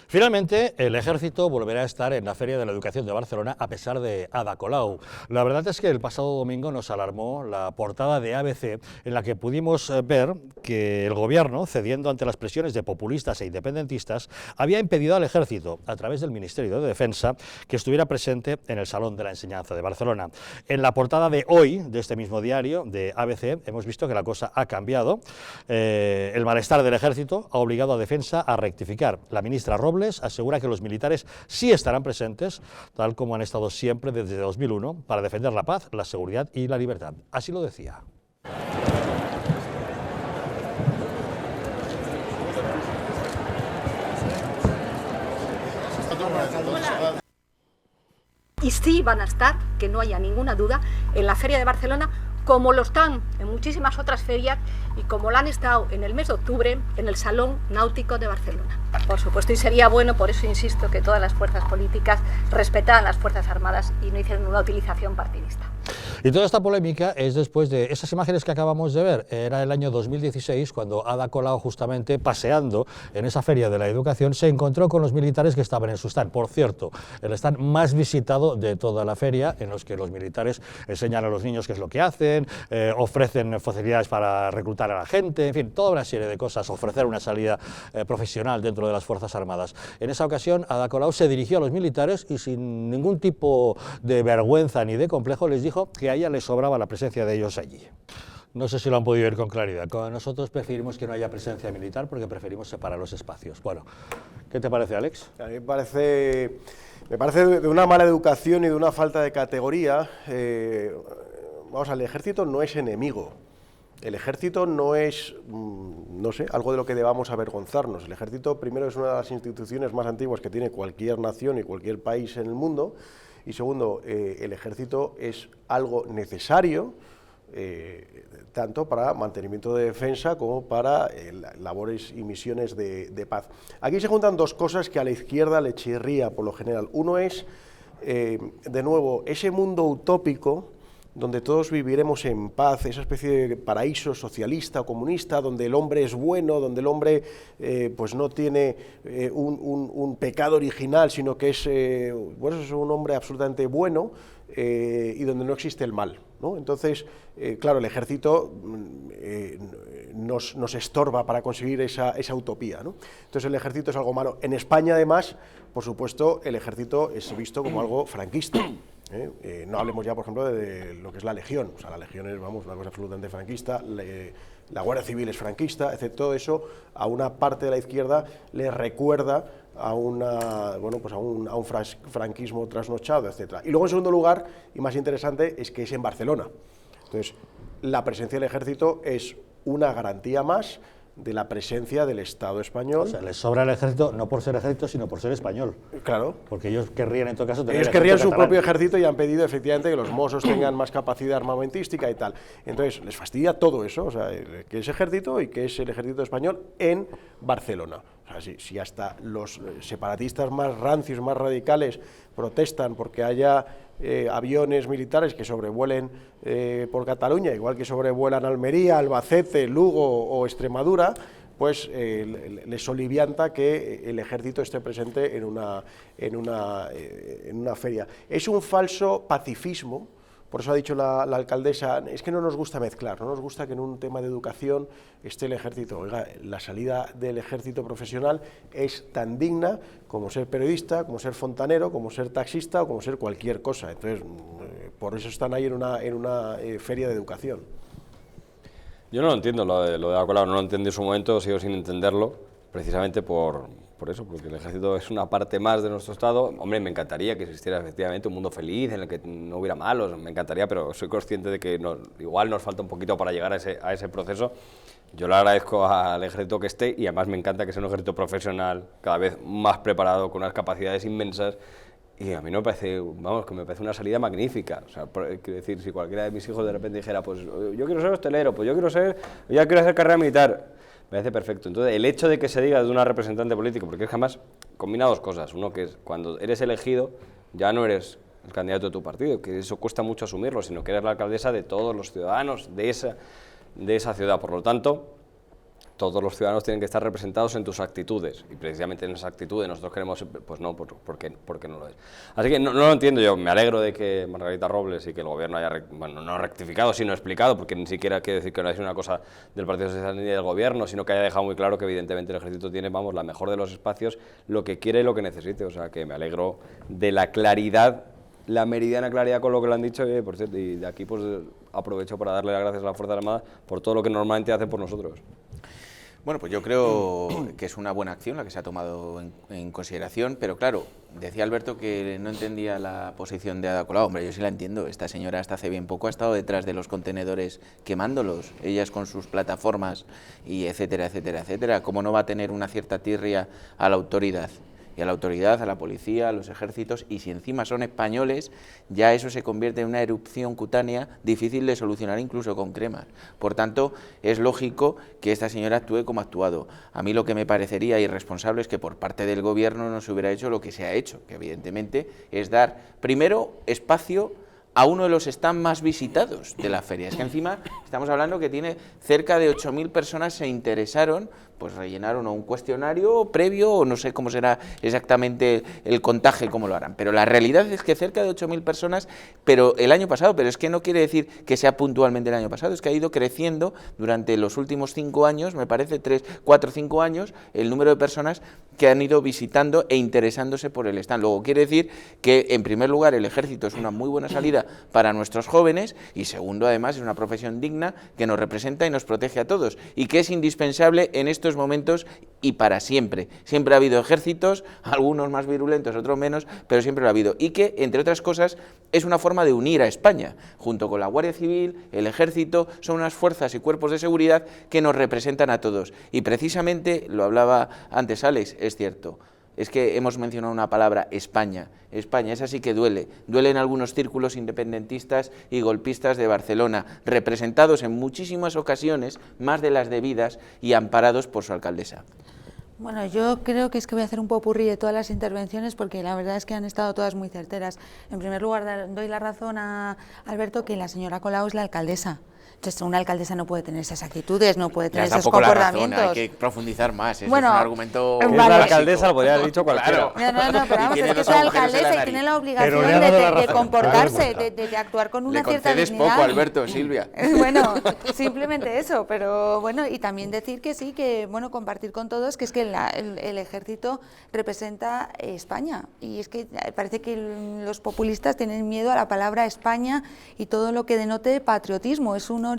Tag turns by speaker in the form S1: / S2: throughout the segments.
S1: Finalmente, el Ejército volverá a estar en la Feria de la Educación de Barcelona a pesar de Ada Colau. La verdad es que el pasado domingo nos alarmó la portada de ABC en la que pudimos ver que el Gobierno, cediendo ante las presiones de populistas e independentistas, había impedido al Ejército, a través del Ministerio de Defensa, que estuviera presente en el Salón de la Enseñanza de Barcelona. En la portada de hoy, de este mismo diario, de ABC, hemos visto que la cosa ha cambiado. El malestar del Ejército ha obligado a Defensa a rectificar. La ministra Robles asegura que los militares sí estarán presentes, tal como han estado siempre desde 2001, para defender la paz, la seguridad y la libertad. Así lo decía.
S2: Y sí van a estar, que no haya ninguna duda, en la Feria de Barcelona, como lo están en muchísimas otras ferias y como lo han estado en el mes de octubre en el Salón Náutico de Barcelona. Por supuesto, y sería bueno, por eso insisto, que todas las fuerzas políticas respetaran las Fuerzas Armadas y no hicieran una utilización partidista.
S1: Y toda esta polémica es después de esas imágenes que acabamos de ver. Era el año 2016 cuando Ada Colau, justamente paseando en esa Feria de la Educación, se encontró con los militares que estaban en su stand. Por cierto, el stand más visitado de toda la feria, en los que los militares enseñan a los niños qué es lo que hacen, ofrecen facilidades para reclutar a la gente, en fin, toda una serie de cosas, ofrecer una salida profesional dentro de las Fuerzas Armadas. En esa ocasión, Ada Colau se dirigió a los militares y sin ningún tipo de vergüenza ni de complejo les dijo que a ella le sobraba la presencia de ellos allí. No sé si lo han podido ver con claridad. Nosotros preferimos que no haya presencia militar porque preferimos separar los espacios. Bueno, ¿qué te parece, Alex?
S3: A mí me parece de una mala educación y de una falta de categoría. Vamos, el ejército no es enemigo. El ejército no es, no sé, algo de lo que debamos avergonzarnos. El ejército, primero, es una de las instituciones más antiguas que tiene cualquier nación y cualquier país en el mundo. Y segundo, el ejército es algo necesario, tanto para mantenimiento de defensa como para labores y misiones de paz. Aquí se juntan dos cosas que a la izquierda le chirría por lo general. Uno es, de nuevo, ese mundo utópico donde todos viviremos en paz, esa especie de paraíso socialista o comunista, donde el hombre es bueno, donde el hombre pues no tiene un pecado original, sino que es, bueno, es un hombre absolutamente bueno y donde no existe el mal, ¿no? Entonces, claro, el ejército nos estorba para conseguir esa utopía, ¿no? Entonces el ejército es algo malo. En España, además, por supuesto, el ejército es visto como algo franquista. No hablemos ya, por ejemplo, de lo que es la Legión. O sea, la Legión es, vamos, una cosa absolutamente franquista, la Guardia Civil es franquista, etc. Todo eso a una parte de la izquierda le recuerda a bueno, pues a un franquismo trasnochado, etc. Y luego, en segundo lugar, y más interesante, es que es en Barcelona. Entonces, la presencia del ejército es una garantía más de la presencia del Estado español.
S1: O sea, les sobra el ejército no por ser ejército, sino por ser español.
S3: Claro.
S1: Porque ellos querrían, en todo caso, tener
S3: ellos querrían su propio ejército y han pedido, efectivamente, que los Mossos tengan más capacidad armamentística y tal. Entonces, les fastidia todo eso, o sea, que es ejército y que es el ejército español en Barcelona. O sea, si hasta los separatistas más rancios, más radicales, protestan porque haya aviones militares que sobrevuelen por Cataluña, igual que sobrevuelan Almería, Albacete, Lugo o Extremadura, pues les solivianta que el ejército esté presente en una feria. Es un falso pacifismo. Por eso ha dicho la alcaldesa, es que no nos gusta mezclar, no nos gusta que en un tema de educación esté el ejército. Oiga, la salida del ejército profesional es tan digna como ser periodista, como ser fontanero, como ser taxista o como ser cualquier cosa. Entonces, por eso están ahí en una feria de educación.
S4: Yo no lo entiendo, lo de Ada Colau, no lo entendí en su momento, sigo sin entenderlo, precisamente por eso, porque el ejército es una parte más de nuestro Estado. Hombre, me encantaría que existiera efectivamente un mundo feliz en el que no hubiera malos, me encantaría, pero soy consciente de que igual nos falta un poquito para llegar a ese proceso. Yo le agradezco al ejército que esté y además me encanta que sea un ejército profesional, cada vez más preparado, con unas capacidades inmensas. Y a mí no me parece, vamos, que me parece una salida magnífica. O sea, quiero decir, si cualquiera de mis hijos de repente dijera, pues yo quiero ser hostelero, pues yo quiero hacer carrera militar, me parece perfecto. Entonces, el hecho de que se diga de una representante política, porque es que además combina dos cosas. Uno, que es cuando eres elegido, ya no eres el candidato de tu partido, que eso cuesta mucho asumirlo, sino que eres la alcaldesa de todos los ciudadanos de esa ciudad. Por lo tanto, todos los ciudadanos tienen que estar representados en tus actitudes, y precisamente en esa actitud nosotros queremos, pues no, porque no lo es. Así que no lo entiendo yo, me alegro de que Margarita Robles y que el gobierno haya, bueno, no rectificado, sino explicado, porque ni siquiera quiere decir que no es una cosa del Partido Socialista ni del gobierno, sino que haya dejado muy claro que evidentemente el ejército tiene, vamos, la mejor de los espacios, lo que quiere y lo que necesite, o sea que me alegro de la claridad, la meridiana claridad con lo que lo han dicho, por cierto, y de aquí pues aprovecho para darle las gracias a las Fuerzas Armadas por todo lo que normalmente hacen por nosotros.
S5: Bueno, pues yo creo que es una buena acción la que se ha tomado en consideración, pero claro, decía Alberto que no entendía la posición de Ada Colau. Hombre, yo sí la entiendo. Esta señora hasta hace bien poco ha estado detrás de los contenedores quemándolos, ellas con sus plataformas y etcétera, etcétera, etcétera. ¿Cómo no va a tener una cierta tirria a la autoridad? Y a la autoridad, a la policía, a los ejércitos, y si encima son españoles, ya eso se convierte en una erupción cutánea difícil de solucionar incluso con cremas. Por tanto, es lógico que esta señora actúe como ha actuado. A mí lo que me parecería irresponsable es que por parte del gobierno no se hubiera hecho lo que se ha hecho, que evidentemente es dar, primero, espacio a uno de los stands más visitados de la feria. Es que encima estamos hablando que tiene cerca de 8.000 personas se interesaron, pues rellenaron un cuestionario previo, o no sé cómo será exactamente el contaje, cómo lo harán. Pero la realidad es que cerca de 8.000 personas, pero el año pasado, pero es que no quiere decir que sea puntualmente el año pasado, es que ha ido creciendo durante los últimos 5 años, me parece 3, 4, 5 años, el número de personas que han ido visitando e interesándose por el stand. Luego quiere decir que, en primer lugar, el ejército es una muy buena salida para nuestros jóvenes, y segundo, además, es una profesión digna que nos representa y nos protege a todos, y que es indispensable en estos momentos y para siempre. Siempre ha habido ejércitos, algunos más virulentos, otros menos, pero siempre lo ha habido, y que, entre otras cosas, es una forma de unir a España, junto con la Guardia Civil, el ejército, son unas fuerzas y cuerpos de seguridad que nos representan a todos, y precisamente, lo hablaba antes Alex, es cierto, es que hemos mencionado una palabra, España. España, esa sí que duele. Duele en algunos círculos independentistas y golpistas de Barcelona, representados en muchísimas ocasiones, más de las debidas, y amparados por su alcaldesa.
S6: Bueno, yo creo que es que voy a hacer un popurrí de todas las intervenciones, porque la verdad es que han estado todas muy certeras. En primer lugar, doy la razón a Alberto que la señora Colau es la alcaldesa. Entonces, una alcaldesa no puede tener esas actitudes, no puede tener esos comportamientos.
S5: Razón, hay que profundizar más, ese
S6: bueno,
S5: es un argumento...
S6: Vale.
S4: Es la alcaldesa, lo podría haber dicho cualquiera.
S6: Claro. No, pero vamos, es que es la alcaldesa y tiene la obligación de comportarse, de actuar con una cierta dignidad.
S5: Le concedes poco, Alberto, Silvia.
S6: Bueno, simplemente eso, pero bueno, y también decir que sí, que bueno, compartir con todos que es que el ejército representa España, y es que parece que los populistas tienen miedo a la palabra España y todo lo que denote patriotismo. Es un odio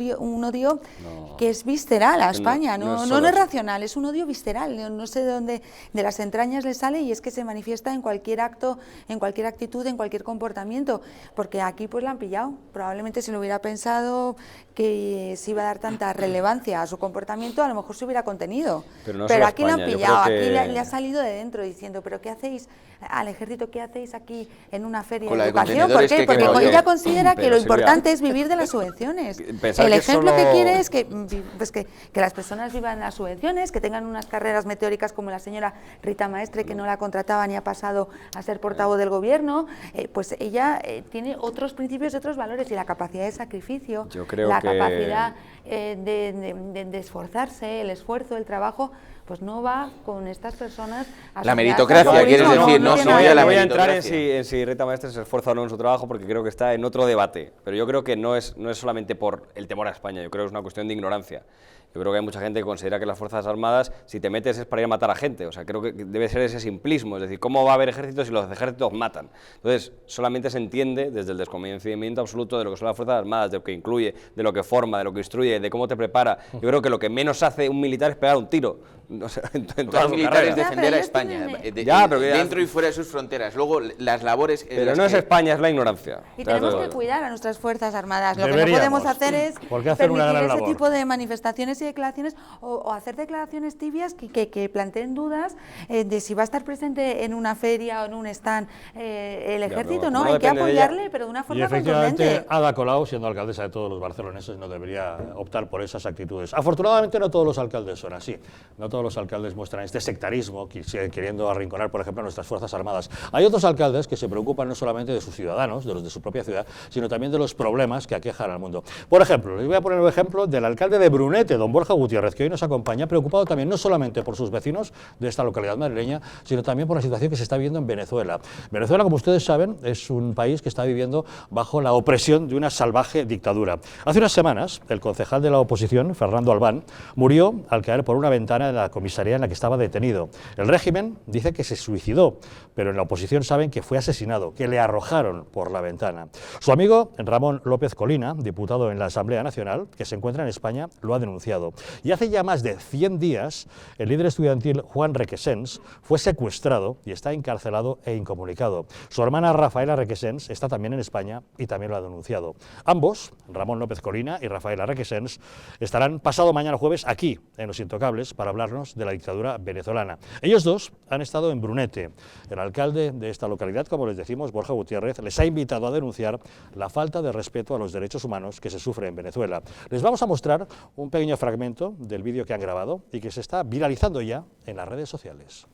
S6: que es visceral a España, no es racional, es un odio visceral, no sé de dónde, de las entrañas le sale, y es que se manifiesta en cualquier acto, en cualquier actitud, en cualquier comportamiento, porque aquí pues la han pillado. Probablemente si lo hubiera pensado que se iba a dar tanta relevancia a su comportamiento, a lo mejor se hubiera contenido, pero aquí España, la han pillado, aquí le ha salido de dentro diciendo, pero ¿qué hacéis al ejército? ¿Qué hacéis aquí en una feria de educación? ¿Por qué? Porque ella considera que lo importante es vivir de las subvenciones. El ejemplo que quiere es que las personas vivan las subvenciones, que tengan unas carreras meteóricas como la señora Rita Maestre, que no la contrataban y ha pasado a ser portavoz del gobierno. Pues ella tiene otros principios y otros valores, y la capacidad de sacrificio, la capacidad de esforzarse, el esfuerzo, el trabajo, pues no va con estas personas.
S5: La meritocracia, quieres decir, no
S4: voy a entrar en si Rita Maestre se esfuerza o no en su trabajo, porque creo que está en otro debate, pero yo creo que no es solamente por el temor a España, yo creo que es una cuestión de ignorancia. Yo creo que hay mucha gente que considera que las Fuerzas Armadas, si te metes, es para ir a matar a gente. O sea, creo que debe ser ese simplismo. Es decir, ¿cómo va a haber ejércitos si los ejércitos matan? Entonces, solamente se entiende desde el desconocimiento absoluto de lo que son las Fuerzas Armadas, de lo que incluye, de lo que forma, de lo que instruye, de cómo te prepara. Yo creo que lo que menos hace un militar es pegar un tiro. O sea, en toda
S5: los militares defender a España, dentro y fuera de sus fronteras. Luego, las labores...
S4: Pero no es España, es la ignorancia.
S6: Y tenemos que cuidar a nuestras Fuerzas Armadas. Lo que no podemos hacer es permitir ese tipo de manifestaciones y declaraciones, o hacer declaraciones tibias que planteen dudas de si va a estar presente en una feria o en un stand el ejército. No, hay que apoyarle, pero de una forma
S1: contundente.
S6: contundente.
S1: Ada Colau, siendo alcaldesa de todos los barceloneses, no debería optar por esas actitudes. Afortunadamente no todos los alcaldes son así, no todos los alcaldes muestran este sectarismo, queriendo arrinconar, por ejemplo, a nuestras Fuerzas Armadas. Hay otros alcaldes que se preocupan no solamente de sus ciudadanos, de los de su propia ciudad, sino también de los problemas que aquejan al mundo. Por ejemplo, les voy a poner un ejemplo del alcalde de Brunete, don don Borja Gutiérrez, que hoy nos acompaña, preocupado también no solamente por sus vecinos de esta localidad madrileña, sino también por la situación que se está viviendo en Venezuela. Venezuela, como ustedes saben, es un país que está viviendo bajo la opresión de una salvaje dictadura. Hace unas semanas, el concejal de la oposición, Fernando Albán, murió al caer por una ventana de la comisaría en la que estaba detenido. El régimen dice que se suicidó, pero en la oposición saben que fue asesinado, que le arrojaron por la ventana. Su amigo Ramón López Colina, diputado en la Asamblea Nacional, que se encuentra en España, lo ha denunciado. Y hace ya más de 100 días, el líder estudiantil Juan Requesens fue secuestrado y está encarcelado e incomunicado. Su hermana Rafaela Requesens está también en España y también lo ha denunciado. Ambos, Ramón López Colina y Rafaela Requesens, estarán pasado mañana jueves aquí, en Los Intocables, para hablarnos de la dictadura venezolana. Ellos dos han estado en Brunete. El alcalde de esta localidad, como les decimos, Borja Gutiérrez, les ha invitado a denunciar la falta de respeto a los derechos humanos que se sufre en Venezuela. Les vamos a mostrar un pequeño fragmento del vídeo que han grabado y que se está viralizando ya en las redes sociales.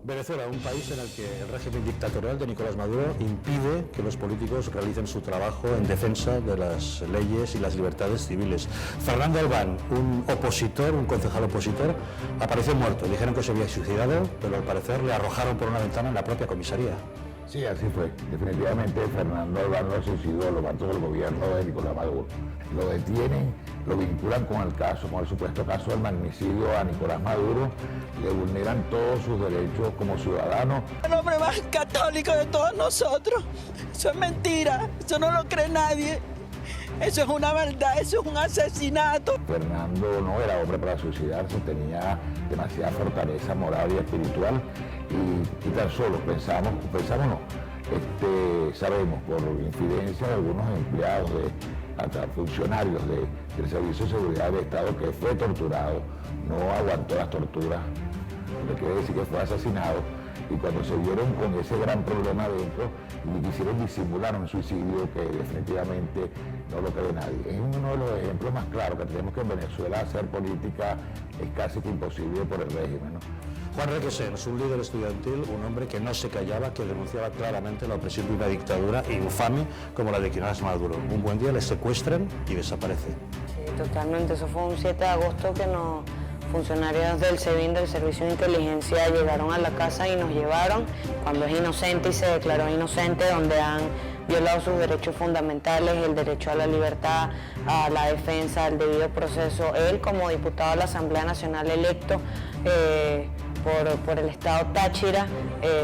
S1: Venezuela, un país en el que el régimen dictatorial de Nicolás Maduro impide que los políticos realicen su trabajo en defensa de las leyes y las libertades civiles. Fernando Albán, un opositor, un concejal opositor, apareció muerto. Dijeron que se había suicidado, pero al parecer le arrojaron por una ventana en la propia comisaría.
S7: Sí, así fue. Definitivamente Fernando Albán no se suicidó, lo mató el gobierno de Nicolás Maduro. Lo detienen, lo vinculan con el supuesto caso del magnicidio a Nicolás Maduro, le vulneran todos sus derechos como ciudadano.
S8: El hombre más católico de todos nosotros. Eso es mentira, eso no lo cree nadie. Eso es una verdad, eso es un asesinato.
S7: Fernando no era hombre para suicidarse, tenía demasiada fortaleza moral y espiritual y tan solo sabemos por infidencia de algunos empleados, hasta funcionarios del Servicio de Seguridad del Estado que fue torturado, no aguantó las torturas, lo que quiere decir que fue asesinado. Y cuando se vieron con ese gran problema adentro y quisieron disimular un suicidio que definitivamente no lo cree nadie. Es uno de los ejemplos más claros que tenemos que en Venezuela hacer política es casi que imposible por el régimen, ¿no?
S1: Juan Requesens, un líder estudiantil, un hombre que no se callaba, que denunciaba claramente la opresión de una dictadura infame como la de Nicolás Maduro. Un buen día le secuestran y desaparece.
S9: Sí, totalmente. Eso fue un 7 de agosto que funcionarios del SEBIN, del Servicio de Inteligencia, llegaron a la casa y nos llevaron cuando es inocente y se declaró inocente, donde han violado sus derechos fundamentales, el derecho a la libertad, a la defensa, al debido proceso. Él, como diputado de la Asamblea Nacional electo por el Estado Táchira,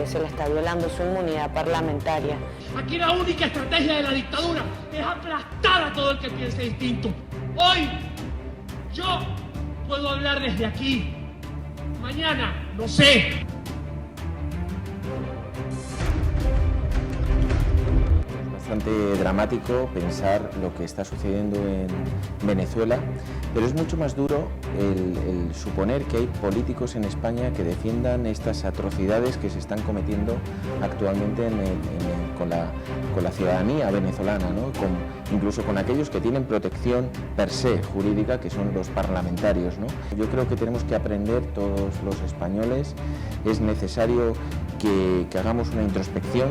S9: se le está violando su inmunidad parlamentaria.
S10: Aquí la única estrategia de la dictadura es aplastar a todo el que piense distinto. Hoy yo puedo hablar desde aquí. Mañana, no sé.
S5: Bastante dramático pensar lo que está sucediendo en Venezuela, pero es mucho más duro el suponer que hay políticos en España que defiendan estas atrocidades que se están cometiendo actualmente con la ciudadanía venezolana, ¿no? Incluso con aquellos que tienen protección per se jurídica, que son los parlamentarios, ¿no? Yo creo que tenemos que aprender todos los españoles, es necesario que hagamos una introspección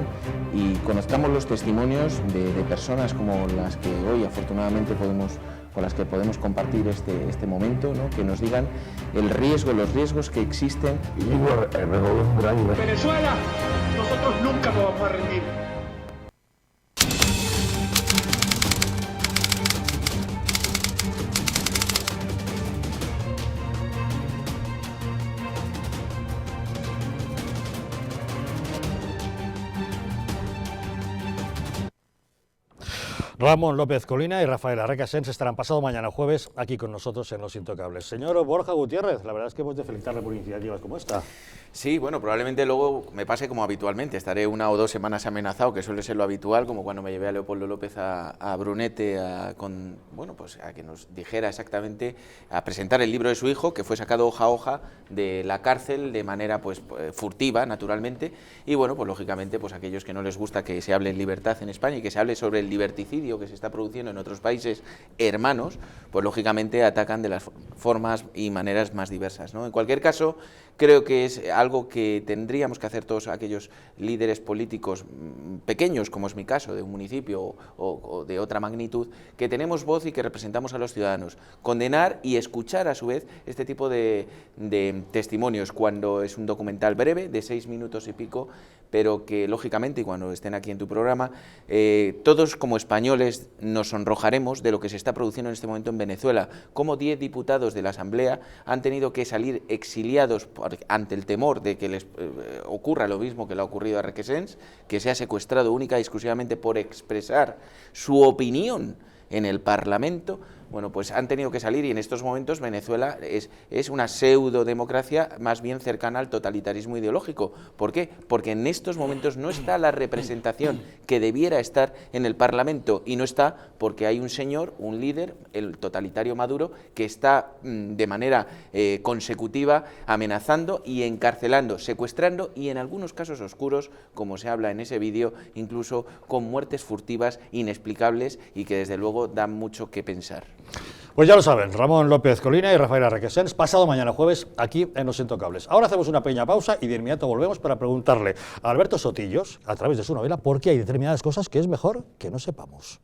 S5: y conozcamos los testimonios de personas como las que hoy afortunadamente con las que podemos compartir este momento, ¿no? Que nos digan los riesgos que existen.
S10: Venezuela, nosotros nunca nos vamos a rendir.
S1: Ramón López Colina y Rafaela Recasens estarán pasado mañana jueves aquí con nosotros en Los Intocables. Señor Borja Gutiérrez, la verdad es que hemos de felicitarle por iniciativas como esta.
S5: Sí, bueno, probablemente luego me pase como habitualmente, estaré 1 o 2 semanas amenazado, que suele ser lo habitual, como cuando me llevé a Leopoldo López a Brunete a que nos dijera exactamente, a presentar el libro de su hijo, que fue sacado hoja a hoja de la cárcel de manera furtiva, naturalmente, y bueno, pues lógicamente, pues aquellos que no les gusta que se hable en libertad en España y que se hable sobre el liberticidio que se está produciendo en otros países hermanos, pues lógicamente atacan de las formas y maneras más diversas, ¿no? En cualquier caso, creo que es algo que tendríamos que hacer todos aquellos líderes políticos pequeños, como es mi caso, de un municipio o de otra magnitud, que tenemos voz y que representamos a los ciudadanos. Condenar y escuchar a su vez este tipo de testimonios, cuando es un documental breve, de 6 minutos y pico, pero que lógicamente, y cuando estén aquí en tu programa, todos como españoles nos sonrojaremos de lo que se está produciendo en este momento en Venezuela, como 10 diputados de la Asamblea han tenido que salir exiliados ante el temor de que les ocurra lo mismo que le ha ocurrido a Requesens, que se ha secuestrado única y exclusivamente por expresar su opinión en el Parlamento. Bueno, pues han tenido que salir, y en estos momentos Venezuela es una pseudo-democracia más bien cercana al totalitarismo ideológico. ¿Por qué? Porque en estos momentos no está la representación que debiera estar en el Parlamento, y no está porque hay un señor, un líder, el totalitario Maduro, que está de manera consecutiva amenazando y encarcelando, secuestrando y en algunos casos oscuros, como se habla en ese vídeo, incluso con muertes furtivas inexplicables y que desde luego dan mucho que pensar.
S1: Pues ya lo saben, Ramón López Colina y Rafaela Recasens, pasado mañana jueves aquí en Los Intocables. Ahora hacemos una pequeña pausa y de inmediato volvemos para preguntarle a Alberto Sotillos, a través de su novela, por qué hay determinadas cosas que es mejor que no sepamos.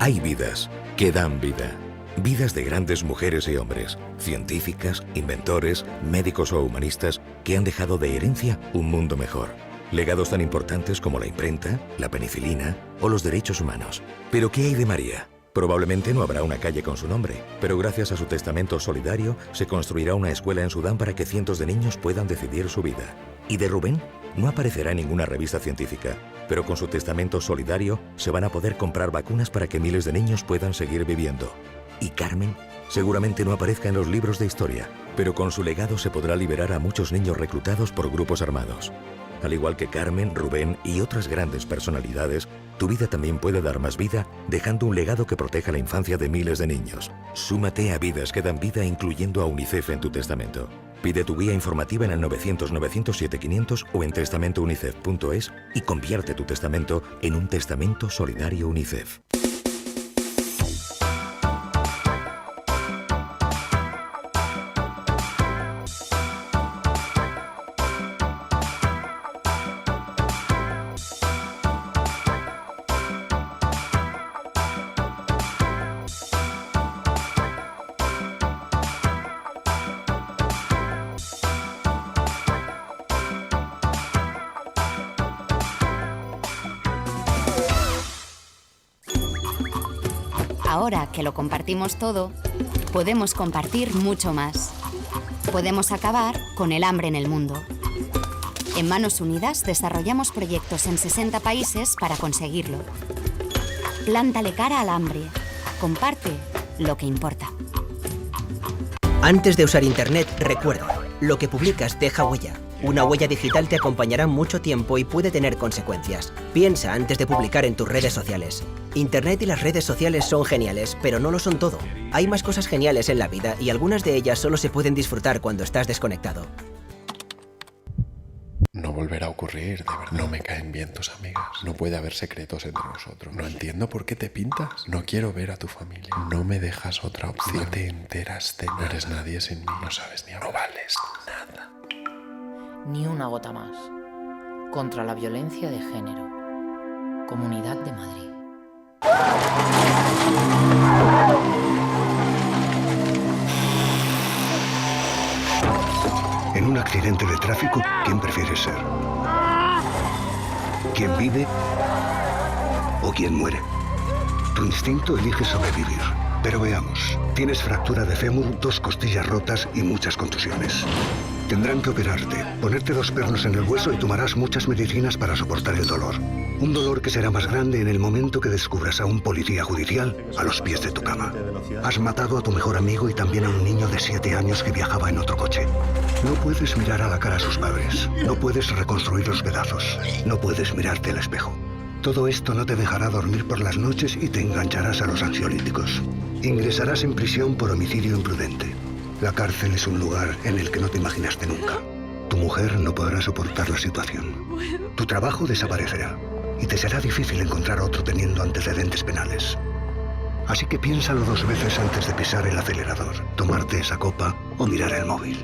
S11: Hay vidas que dan vida. Vidas de grandes mujeres y hombres, científicas, inventores, médicos o humanistas que han dejado de herencia un mundo mejor. Legados tan importantes como la imprenta, la penicilina o los derechos humanos. ¿Pero qué hay de María? Probablemente no habrá una calle con su nombre, pero gracias a su testamento solidario se construirá una escuela en Sudán para que cientos de niños puedan decidir su vida. ¿Y de Rubén? No aparecerá en ninguna revista científica, pero con su testamento solidario se van a poder comprar vacunas para que miles de niños puedan seguir viviendo. ¿Y Carmen? Seguramente no aparezca en los libros de historia, pero con su legado se podrá liberar a muchos niños reclutados por grupos armados. Al igual que Carmen, Rubén y otras grandes personalidades, tu vida también puede dar más vida dejando un legado que proteja la infancia de miles de niños. Súmate a Vidas que dan vida incluyendo a UNICEF en tu testamento. Pide tu guía informativa en el 900-907-500 o en testamentounicef.es y convierte tu testamento en un testamento solidario UNICEF.
S12: Ahora que lo compartimos todo, podemos compartir mucho más. Podemos acabar con el hambre en el mundo. En Manos Unidas desarrollamos proyectos en 60 países para conseguirlo. Plántale cara al hambre. Comparte lo que importa.
S13: Antes de usar Internet, recuerda, lo que publicas deja huella. Una huella digital te acompañará mucho tiempo y puede tener consecuencias. Piensa antes de publicar en tus redes sociales. Internet y las redes sociales son geniales, pero no lo son todo. Hay más cosas geniales en la vida y algunas de ellas solo se pueden disfrutar cuando estás desconectado.
S14: No volverá a ocurrir, de verdad. No me caen bien tus amigas. No puede haber secretos entre nosotros. No entiendo por qué te pintas. No quiero ver a tu familia. No me dejas otra opción. No te enteras de nada. No eres nadie sin mí. No sabes ni hablar. No vales nada.
S15: Ni una gota más. Contra la violencia de género. Comunidad de Madrid.
S16: En un accidente de tráfico, ¿quién prefieres ser? quién vive o quién muere. Tu instinto elige sobrevivir. Pero veamos, tienes fractura de fémur, 2 costillas rotas y muchas contusiones. Tendrán que operarte, ponerte 2 pernos en el hueso y tomarás muchas medicinas para soportar el dolor. Un dolor que será más grande en el momento que descubras a un policía judicial a los pies de tu cama. Has matado a tu mejor amigo y también a un niño de 7 años que viajaba en otro coche. No puedes mirar a la cara a sus padres. No puedes reconstruir los pedazos. No puedes mirarte al espejo. Todo esto no te dejará dormir por las noches y te engancharás a los ansiolíticos. Ingresarás en prisión por homicidio imprudente. La cárcel es un lugar en el que no te imaginaste nunca. Tu mujer no podrá soportar la situación. Tu trabajo desaparecerá y te será difícil encontrar otro teniendo antecedentes penales. Así que piénsalo 2 veces antes de pisar el acelerador, tomarte esa copa o mirar el móvil.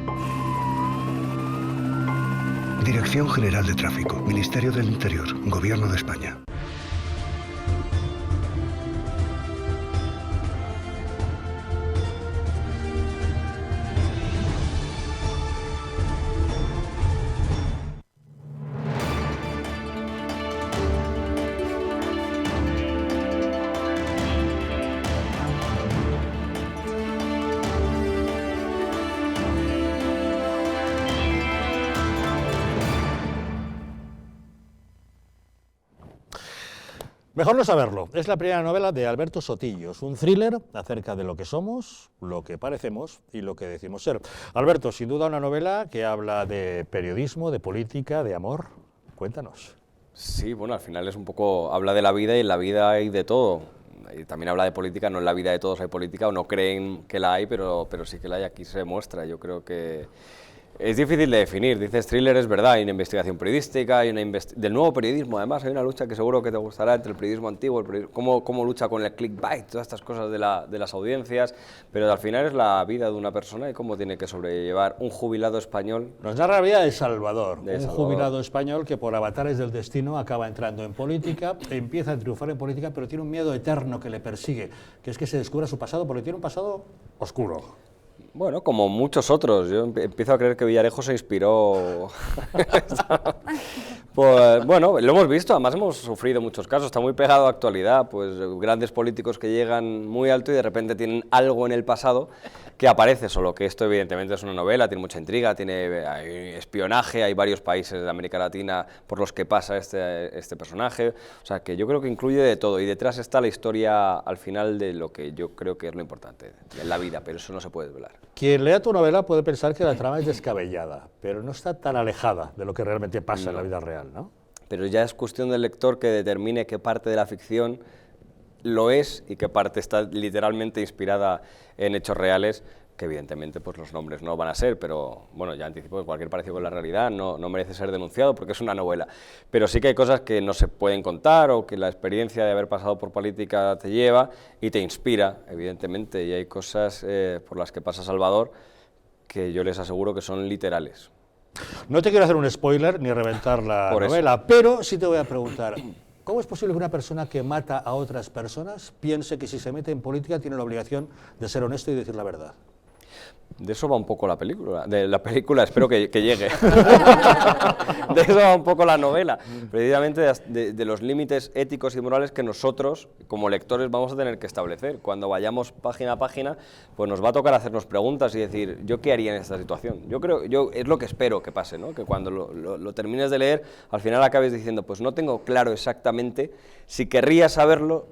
S16: Dirección General de Tráfico, Ministerio del Interior, Gobierno de España.
S1: Mejor no saberlo. Es la primera novela de Alberto Sotillos, un thriller acerca de lo que somos, lo que parecemos y lo que decimos ser. Alberto, sin duda una novela que habla de periodismo, de política, de amor. Cuéntanos.
S4: Sí, bueno, al final es un poco, habla de la vida y en la vida hay de todo. Y también habla de política, no en la vida de todos hay política, o no creen que la hay, pero sí que la hay, aquí se demuestra. Yo creo que es difícil de definir. Dices thriller, es verdad, hay una investigación periodística, hay del nuevo periodismo, además hay una lucha que seguro que te gustará entre el periodismo antiguo, cómo lucha con el clickbait, todas estas cosas de las audiencias, pero al final es la vida de una persona y cómo tiene que sobrellevar un jubilado español.
S1: Nos narra la vida de Salvador, jubilado español que por avatares del destino acaba entrando en política, empieza a triunfar en política, pero tiene un miedo eterno que le persigue, que es que se descubra su pasado, porque tiene un pasado oscuro.
S4: Bueno, como muchos otros, yo empiezo a creer que Villarejo se inspiró. Pues bueno, lo hemos visto, además hemos sufrido muchos casos, está muy pegado a la actualidad, pues grandes políticos que llegan muy alto y de repente tienen algo en el pasado que aparece, solo que esto evidentemente es una novela, tiene mucha intriga, hay espionaje, hay varios países de América Latina por los que pasa este personaje, o sea que yo creo que incluye de todo y detrás está la historia al final de lo que yo creo que es lo importante en la vida, pero eso no se puede desvelar.
S1: Quien lea tu novela puede pensar que la trama es descabellada, pero no está tan alejada de lo que realmente pasa en la vida real, ¿no?
S4: Pero ya es cuestión del lector que determine qué parte de la ficción lo es y qué parte está literalmente inspirada en hechos reales, que evidentemente pues los nombres no van a ser, pero bueno, ya anticipo que cualquier parecido con la realidad no merece ser denunciado porque es una novela, pero sí que hay cosas que no se pueden contar o que la experiencia de haber pasado por política te lleva y te inspira, evidentemente, y hay cosas por las que pasa Salvador que yo les aseguro que son literales.
S1: No te quiero hacer un spoiler ni reventar la novela, pero sí te voy a preguntar, ¿cómo es posible que una persona que mata a otras personas piense que si se mete en política tiene la obligación de ser honesto y decir la verdad?
S4: De eso va un poco la película, espero que llegue. De eso va un poco la novela, precisamente de los límites éticos y morales que nosotros, como lectores, vamos a tener que establecer. Cuando vayamos página a página, pues nos va a tocar hacernos preguntas y decir, ¿yo qué haría en esta situación? Es lo que espero que pase, ¿no? Que cuando lo termines de leer, al final acabes diciendo, pues no tengo claro exactamente si querría saberlo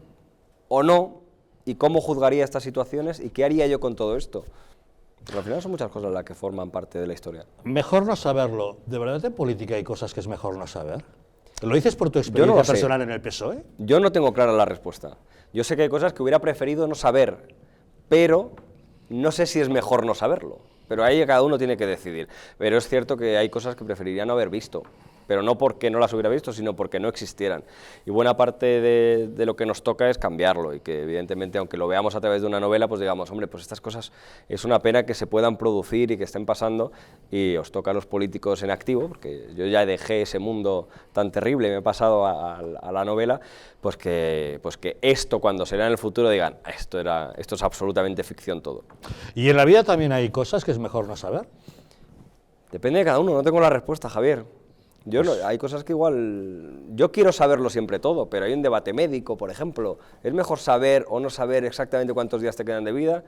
S4: o no, y cómo juzgaría estas situaciones y qué haría yo con todo esto. Pero al final son muchas cosas las que forman parte de la historia.
S1: Mejor no saberlo. ¿De verdad en política hay cosas que es mejor no saber? ¿Lo dices por tu experiencia personal en el PSOE?
S4: Yo no tengo clara la respuesta. Yo sé que hay cosas que hubiera preferido no saber, pero no sé si es mejor no saberlo. Pero ahí cada uno tiene que decidir. Pero es cierto que hay cosas que preferiría no haber visto. Pero no porque no las hubiera visto, sino porque no existieran. Y buena parte de lo que nos toca es cambiarlo, y que evidentemente, aunque lo veamos a través de una novela, pues digamos, hombre, pues estas cosas es una pena que se puedan producir y que estén pasando, y os toca a los políticos en activo, porque yo ya dejé ese mundo tan terrible y me he pasado a la novela, pues que esto, cuando será en el futuro, digan, esto es absolutamente ficción todo.
S1: ¿Y en la vida también hay cosas que es mejor no saber?
S4: Depende de cada uno, no tengo la respuesta, Javier. Yo no, hay cosas que igual, yo quiero saberlo siempre todo, pero hay un debate médico, por ejemplo, ¿es mejor saber o no saber exactamente cuántos días te quedan de vida?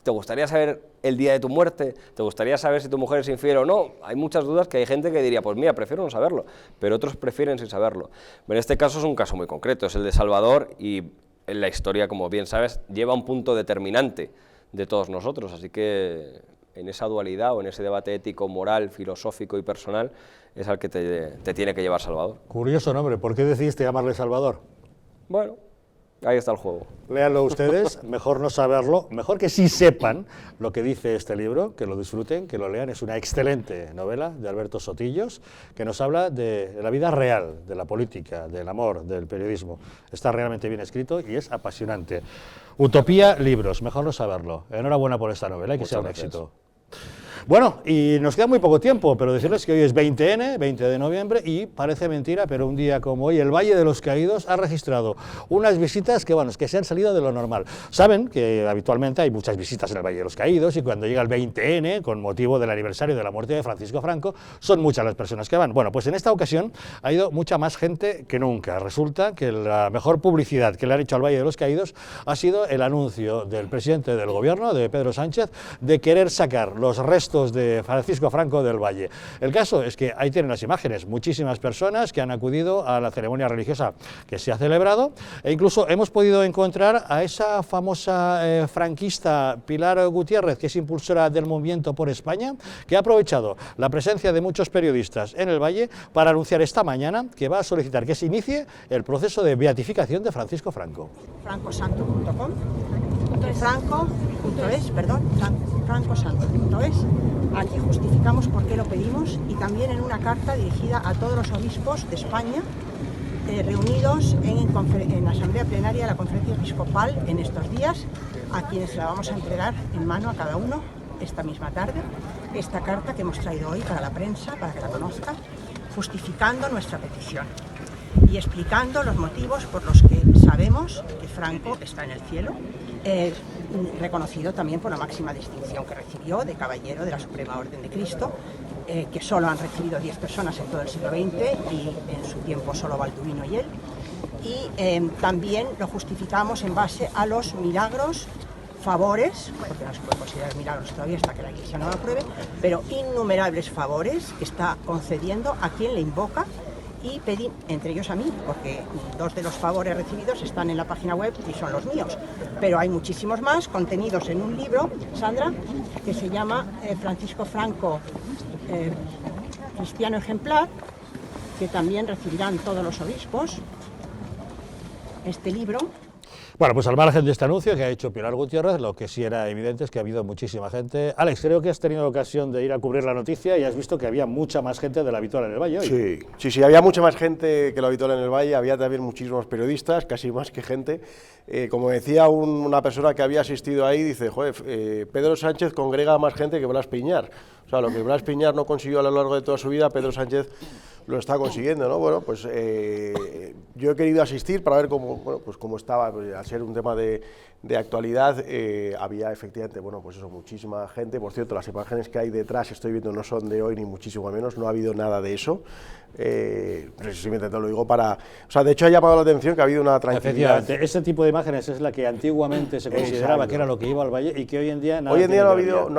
S4: ¿Te gustaría saber el día de tu muerte? ¿Te gustaría saber si tu mujer es infiel o no? Hay muchas dudas que hay gente que diría, pues mira, prefiero no saberlo, pero otros prefieren sin saberlo. En este caso es un caso muy concreto, es el de Salvador, y en la historia, como bien sabes, lleva un punto determinante de todos nosotros, así que en esa dualidad o en ese debate ético, moral, filosófico y personal es al que te tiene que llevar Salvador.
S1: Curioso nombre, ¿por qué decidiste llamarle Salvador?
S4: Bueno, ahí está el juego.
S1: Léanlo ustedes, mejor no saberlo, mejor que sí sepan lo que dice este libro, que lo disfruten, que lo lean. Es una excelente novela de Alberto Sotillos, que nos habla de la vida real, de la política, del amor, del periodismo. Está realmente bien escrito y es apasionante. Utopía Libros, mejor no saberlo. Enhorabuena por esta novela y que sea un éxito. Bueno, y nos queda muy poco tiempo, pero decirles que hoy es 20N, 20 de noviembre, y parece mentira, pero un día como hoy, el Valle de los Caídos ha registrado unas visitas que, bueno, que se han salido de lo normal. Saben que habitualmente hay muchas visitas en el Valle de los Caídos, y cuando llega el 20N, con motivo del aniversario de la muerte de Francisco Franco, son muchas las personas que van. Bueno, pues en esta ocasión ha ido mucha más gente que nunca. Resulta que la mejor publicidad que le han hecho al Valle de los Caídos ha sido el anuncio del presidente del gobierno, de Pedro Sánchez, de querer sacar los restos de Francisco Franco del Valle. El caso es que ahí tienen las imágenes, muchísimas personas que han acudido a la ceremonia religiosa que se ha celebrado, e incluso hemos podido encontrar a esa famosa franquista Pilar Gutiérrez, que es impulsora del Movimiento por España, que ha aprovechado la presencia de muchos periodistas en el Valle para anunciar esta mañana que va a solicitar que se inicie el proceso de beatificación de Francisco Franco.
S17: francosanto.com, francosanto.es. Aquí justificamos por qué lo pedimos, y también en una carta dirigida a todos los obispos de España reunidos en asamblea plenaria de la Conferencia Episcopal en estos días, a quienes la vamos a entregar en mano a cada uno esta misma tarde, esta carta que hemos traído hoy para la prensa, para que la conozca, justificando nuestra petición y explicando los motivos por los que sabemos que Franco está en el cielo, reconocido también por la máxima distinción que recibió de Caballero de la Suprema Orden de Cristo, que solo han recibido 10 personas en todo el siglo XX, y en su tiempo solo Balduino y él. Y también lo justificamos en base a los milagros, favores, porque no se puede considerar milagros todavía hasta que la Iglesia no lo apruebe, pero innumerables favores que está concediendo a quien le invoca, y pedí, entre ellos a mí, porque 2 de los favores recibidos están en la página web y son los míos, pero hay muchísimos más contenidos en un libro, Sandra, que se llama Francisco Franco, Cristiano Ejemplar, que también recibirán todos los obispos este libro.
S1: Bueno, pues al margen de este anuncio que ha hecho Pilar Gutiérrez, lo que sí era evidente es que ha habido muchísima gente. Alex, creo que has tenido ocasión de ir a cubrir la noticia y has visto que había mucha más gente de la habitual en el Valle hoy.
S3: Sí, había mucha más gente que lo habitual en el Valle, había también muchísimos periodistas, casi más que gente. Como decía una persona que había asistido ahí, dice, joder, Pedro Sánchez congrega a más gente que Blas Piñar. O sea, lo que Blas Piñar no consiguió a lo largo de toda su vida, Pedro Sánchez lo está consiguiendo, ¿no? Bueno, pues yo he querido asistir para ver cómo estaba, pues, al ser un tema de actualidad, había efectivamente, pues eso, muchísima gente. Por cierto, las imágenes que hay detrás, estoy viendo, no son de hoy ni muchísimo menos, no ha habido nada de eso. Precisamente te lo digo para... O sea, de hecho ha llamado la atención que ha habido una tranquilidad.
S1: Efectivamente, ese tipo de imágenes es la que antiguamente se consideraba que era lo que iba al Valle y que hoy en día nada.
S3: Hoy en día no ha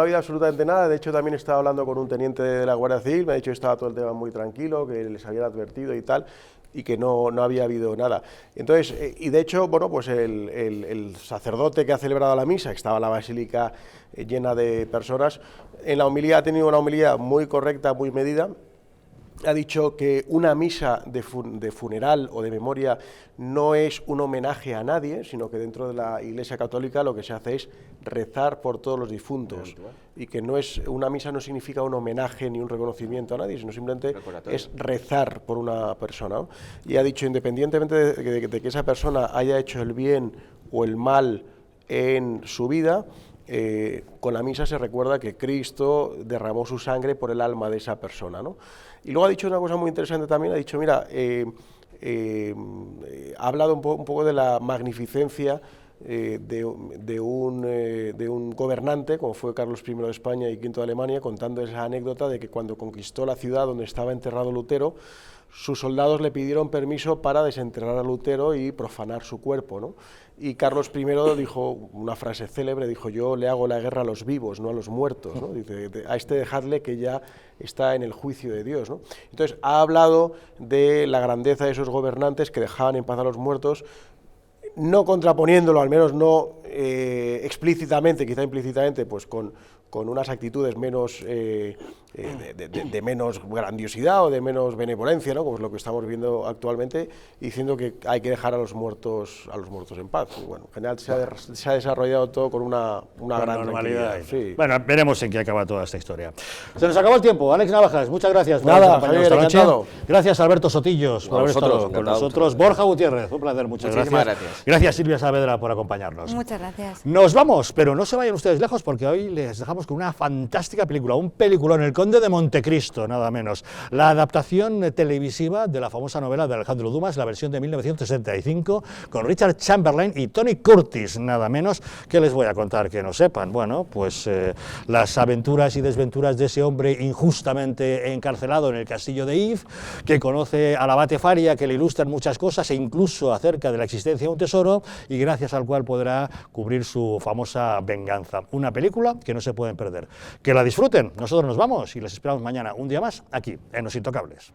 S3: habido absolutamente nada. De hecho, también estaba hablando con un teniente de la Guardia Civil, me ha dicho que estaba todo el tema muy tranquilo, que les habían advertido y tal, y que no había habido nada. Entonces, y de hecho, pues el sacerdote que ha celebrado la misa, que estaba en la basílica llena de personas, en la homilía ha tenido una homilía muy correcta, muy medida. Ha dicho que una misa de funeral o de memoria no es un homenaje a nadie, sino que dentro de la Iglesia Católica lo que se hace es rezar por todos los difuntos, y que una misa no significa un homenaje ni un reconocimiento a nadie, sino simplemente es rezar por una persona, ¿no? Y ha dicho, independientemente de que esa persona haya hecho el bien o el mal en su vida, con la misa se recuerda que Cristo derramó su sangre por el alma de esa persona, ¿no? Y luego ha dicho una cosa muy interesante también, ha dicho, mira, ha hablado un poco de la magnificencia de un gobernante, como fue Carlos I de España y V de Alemania, contando esa anécdota de que cuando conquistó la ciudad donde estaba enterrado Lutero, sus soldados le pidieron permiso para desenterrar a Lutero y profanar su cuerpo, ¿no? Y Carlos I dijo una frase célebre, dijo: yo le hago la guerra a los vivos, no a los muertos, ¿no? Dice, a este dejadle que ya está en el juicio de Dios, ¿no? Entonces ha hablado de la grandeza de esos gobernantes que dejaban en paz a los muertos, no contraponiéndolo, al menos no explícitamente, quizá implícitamente, pues con unas actitudes menos de menos grandiosidad o de menos benevolencia, ¿no? Como es lo que estamos viendo actualmente, diciendo que hay que dejar a los muertos en paz. Y bueno, en general se ha desarrollado todo con una gran
S1: normalidad.
S3: Sí.
S1: Bueno, veremos en qué acaba toda esta historia. Se nos acabó el tiempo. Alex Navajas, muchas gracias por
S3: Nada,
S1: habernos acompañado
S3: Javier,
S1: esta noche.
S3: encantado.
S1: Gracias Alberto Sotillos por haber estado con nosotros. Borja Gutiérrez, un placer, muchas gracias. Gracias Silvia Saavedra por acompañarnos.
S6: Muchas gracias.
S1: Nos vamos, pero no se vayan ustedes lejos porque hoy les dejamos con una fantástica película, un peliculón, El Conde de Montecristo, nada menos. La adaptación televisiva de la famosa novela de Alejandro Dumas, la versión de 1965, con Richard Chamberlain y Tony Curtis, nada menos. ¿Qué les voy a contar que no sepan? Bueno, pues las aventuras y desventuras de ese hombre injustamente encarcelado en el castillo de If, que conoce al abate Faria, que le ilustran muchas cosas e incluso acerca de la existencia de un tesoro, y gracias al cual podrá cubrir su famosa venganza. Una película que no se pueden perder. Que la disfruten. Nosotros nos vamos y les esperamos mañana, un día más, aquí, en Los Intocables.